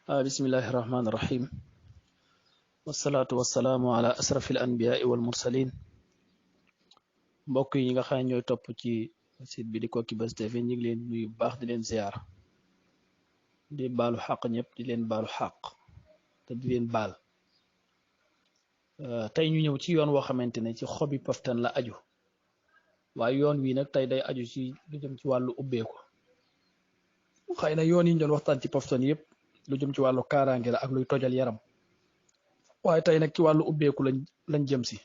بسم الله الرحمن الرحيم والصلاة والسلام على أشرف الأنبياء والمرسلين mbokk yi nga xam ne ñooy topp ci site bi di Koki Buzz TV ñu ngi leen nuyu baax di leen ziar di baalu xaq ñëpp di leen baalu xaq te di leen baal tey ñu ñëw ci yoon woo xamante ne ci xobi paftan la aju waaye yoon wi nag tey day aju ci lu jëm ci wàllu ubbeeku xëy na yoon yi ñu doon waxtaan ci paftan yëpp lu jëm ci wàllu kaaraange la ak luy tojal yaram waaye tey nag ci wàllu ubbeeku lañ jëm si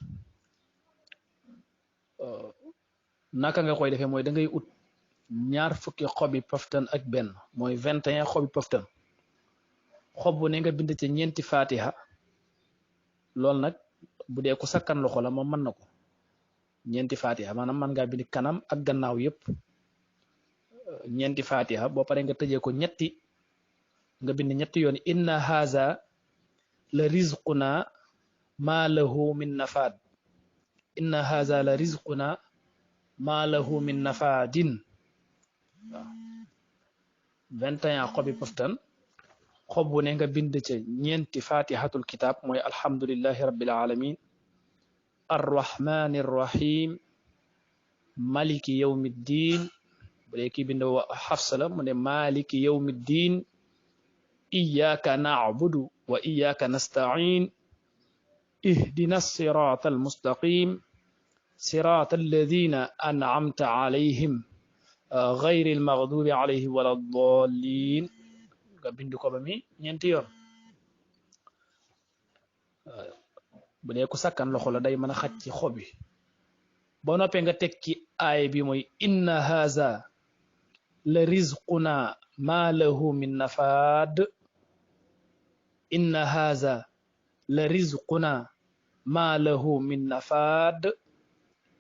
naka nga koy defee mooy da ngay ut ñaar fukki xobi paftan ak benn mooy 21 xobi paftan xob bu ne nga bind ci ñeenti fatiha loolu nag bu dee ku sakkan loxo la moom mën na ko ñeenti fatiha maanaam mën ngaa bind kanam ak gannaaw yépp ñeenti fatiha boo paree nga tëjee ko ñetti nga bind ñetti yoon inna haza la rizquna ma lahu min nafad inna haza la rizquna ma lahu min nafadin waaw 21 xobi paftan xob bu ne nga bind ca ñeenti fatihatul kitab mooy alhamdulillahi rabbil alamin arrahmani rrahim maliki yawmiddin bu dee kii bind xafsa la mu ne maliki yawmiddin iyyaka na'budu wa iyyaka nasta'in ihdina sirata almustaqim sirata alladhina an'amta alayhim ghayri almaghdubi alayhim wala ddallin nga bind ko ba mi ñeenti yoon bu dee ku sakkan loxo la day mën a xaj ci xob yi boo noppee nga teg ci aay bi mooy inna haza la rizquna ma lahu min nafad inna haza la rizquna ma lahu min nafad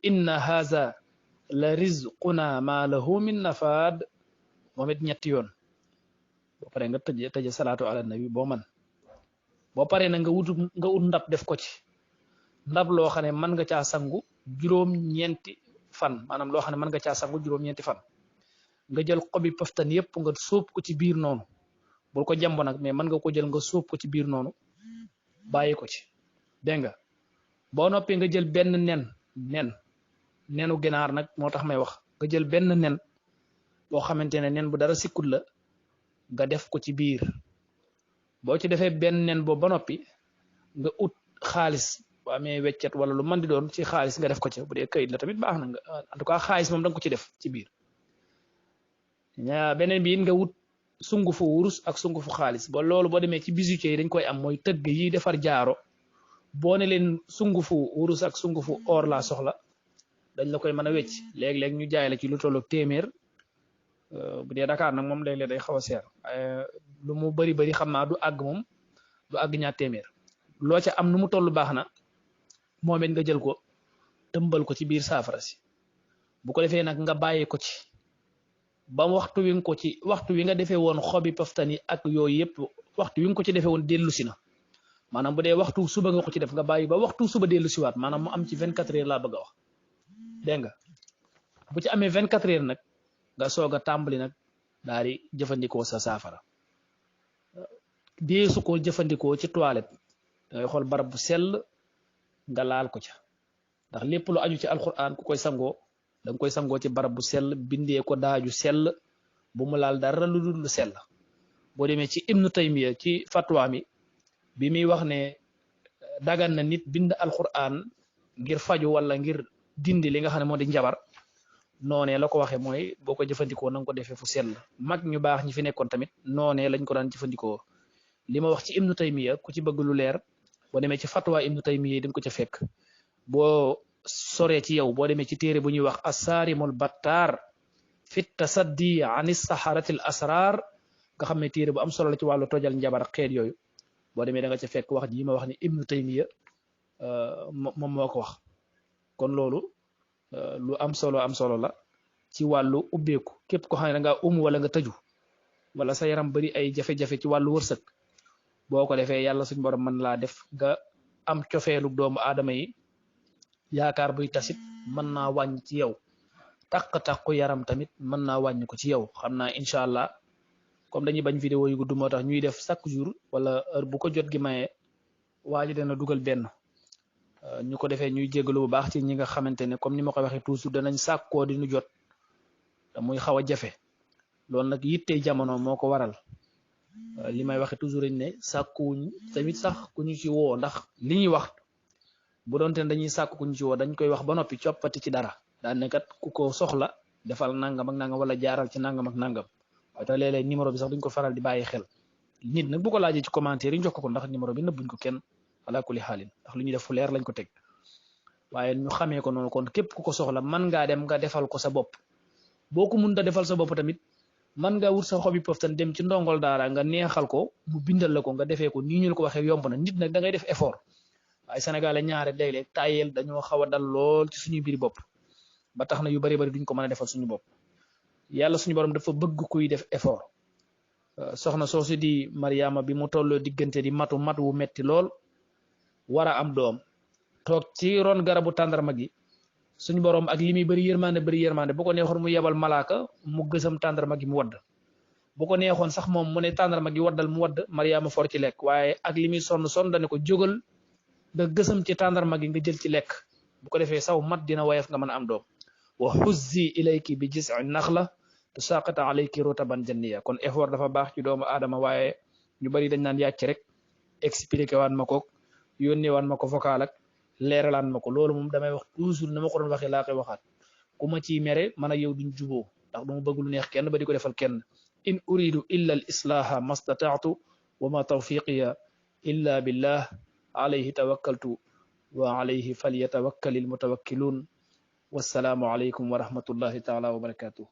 inna haza la rizquna ma lahu min nafad moom it ñetti yoon boo paree nga tëje salaatu ala nabi boo man boo paree na nga ut ndab def ko ci ndab loo xam ne mën nga caa sangu juróom-ñeenti fan maanaam loo xam ne mën nga caa sangu juróom-ñeenti fan nga jël xobi paftan yépp nga sóob ko ci biir noonu bul ko jàmbo nag mais mën nga ko jël nga sóob ko ci biir noonu bàyyi ko ci dégg nga boo noppee nga jël benn nenu ginaar nag moo tax may wax nga jël benn nen boo xamante ne nen bu dara sikkut la nga def ko ci biir boo ci defee benn nen boobu ba noppi nga ut xaalis boo amee weccet wala lu mën di doon ci xaalis nga def ko ci bu dee kayit la tamit baax na nga en tout cas xaalis moom da nga ko ci def ci biir beneen bi it nga wut sungufu wurus ak sungufu xaalis ba loolu boo demee ci bijoutier yi dañ koy am mooy tëgg yi defar jaaro boo ne leen sungufu wurus ak sungufu or laa soxla dañ la koy mën a wecc léeg-léeg ñu jaay la ci lu tollook téeméer bu dee Dakar nag moom léeg-léeg day xaw a seer lu mu bari xam naa du àgg moom du àgg ñaar téeméer loo ca am nu mu toll baax na moom it nga jël ko tëmbal ko ci biir saafara si bu ko defee nag nga bàyyi ko ci ba waxtu wi nga defee woon xobi paftan yi ak yooyu yëpp waxtu wi nga ko ci defee woon dellu si na maanaam bu dee waxtu suba nga ko ci def nga bàyyi ba waxtu suba dellu siwaat maanaam mu am ci 24 heures laa bëgg a wax dégg nga bu ci amee 24 heures nag nga soog a tàmbali nag daal di jëfandikoo sa saafara deesu ko jëfandikoo ci toilette dangay xool barab bu sell nga laal ko ca ndax lépp lu aju ci alquran ku koy sangoo danga koy sangoo ci barab bu sell bindee ko daaju sell bu mu laal dara lu dul lu sell boo demee ci ibnu taymiya ci fatwa mi bi muy wax ne dagan na nit bind alquran ngir faju wala ngir dindi li nga xam ne moo di njabar noonee la ko waxee mooy boo ko jëfandikoo na nga ko defee fu sell mag ñu baax ñi fi nekkoon tamit noonee lañ ko daan jëfandikoo li ma wax ci ibnu taymiya ku ci bëgg lu leer boo demee ci fatwa ibnu taymiya yi dañ ko ca fekk boo soree ci yow boo demee ci téere bu ñuy wax assaarimul battaar fi tasaddi ani saharatil asrar nga xam ne téere bu am solo la ci wàllu tojal njabar xeet yooyu boo demee da nga ca fekk wax ji ma wax ni ibnu taymiya moom moo ko wax kon loolu lu am solo la ci wàllu ubbeeku képp ko xam ne da ngaa wala nga tëju wala sa yaram bari ay jafe-jafe ci wàllu wërsëg boo ko defee yàlla suñ borom mën laa def nga am cofeelu doomu aadama yi yaakaar buy tasit mën naa wàññ ci yow taq-taqu yaram tamit mën naa wàññ ko ci yow xam naa incha allah comme dañuy bañ vidéo yu gudd moo tax ñuy def chaque jour wala heure bu ko jot gi maye waa ji dana dugal benn ñu ko defee ñuy jégalu bu baax ci ñi nga xamante ne comme ni ma ko waxee toujours danañ sàkkoo di nu jot te muy xaw a jafe loolu nag yittey jamono moo ko waral li may waxe toujours dañ ne sàkkuwuñ tamit sax ku ñu ci woo ndax li ñuy wax bu doonte ne dañuy sàkk ku ñu ci woo dañ koy wax ba noppi coppati ci dara daan ne kat ku ko soxla defal nangam ak nangam wala jaaral ci nangam ak nangam waaye te léeg-léeg numéro bi sax duñ ko faral di bàyyi xel nit nag bu ko laajee ci commentaire yi jox ko ndax numéro bi nëbbuñ ko kenn ala kulli xaalin ndax lu ñuy def fu leer lañ ko teg waaye ñu xamee ko noonu kon képp ku ko soxla man ngaa dem nga defal ko sa bopp boo ko mënta defal sa bopp tamit man nga wut sa xobi poftan dem ci ndongol daara nga neexal ko mu bindal la ko nga defee ko nii ñu ko waxee yomb na nit nag da ngay def effort waaye sénégalais ñaare léeg-léeg tayel dañoo xaw a dal lool ci suñuy biir bopp ba tax na yu bari bari duñ ko mën a defal suñu bopp yàlla suñu borom dafa bëgg kuy def effort soxna soosu di Mariama bi mu tolloo diggante di matu wu metti lool war a am doom toog ci ron garabu tàndarma gi suñu borom ak li muy bëri yërmande bu ko neexoon mu yebal malaaka mu gësam tàndarma gi mu wadd bu ko neexoon sax moom mu ne tàndarma gi waddal mu wadd Mariama for ci lekk waaye ak li muy sonn dane ko jógal nga gësam ci tàndarma gi nga jël ci lekk bu ko defee saw mat dina wayef nga mën a am doom wa huzzi ilayki bi jiz'i nakhla tusaqit alayki rutaban janniya kon effort dafa baax ci doomu aadama waaye ñu bari dañ naan yàcc rek expliqué waan ma ko yónnee waan ma ko vocal ak leeralaan ma ko loolu moom damay wax toujours na ma ko doon waxee laa koy waxaat ku ma ciy mere man ak yow duñ juboo ndax dama bëgg lu neex kenn ba di ko defal kenn in uridu illa al islaha mastata'tu wa ma tawfiqiya illa billah alayhi tawakkaltu wa alayhi falyatawakkalil mutawakkilun wassalaamu alaykum wa rahmatullahi taala wa barakatuh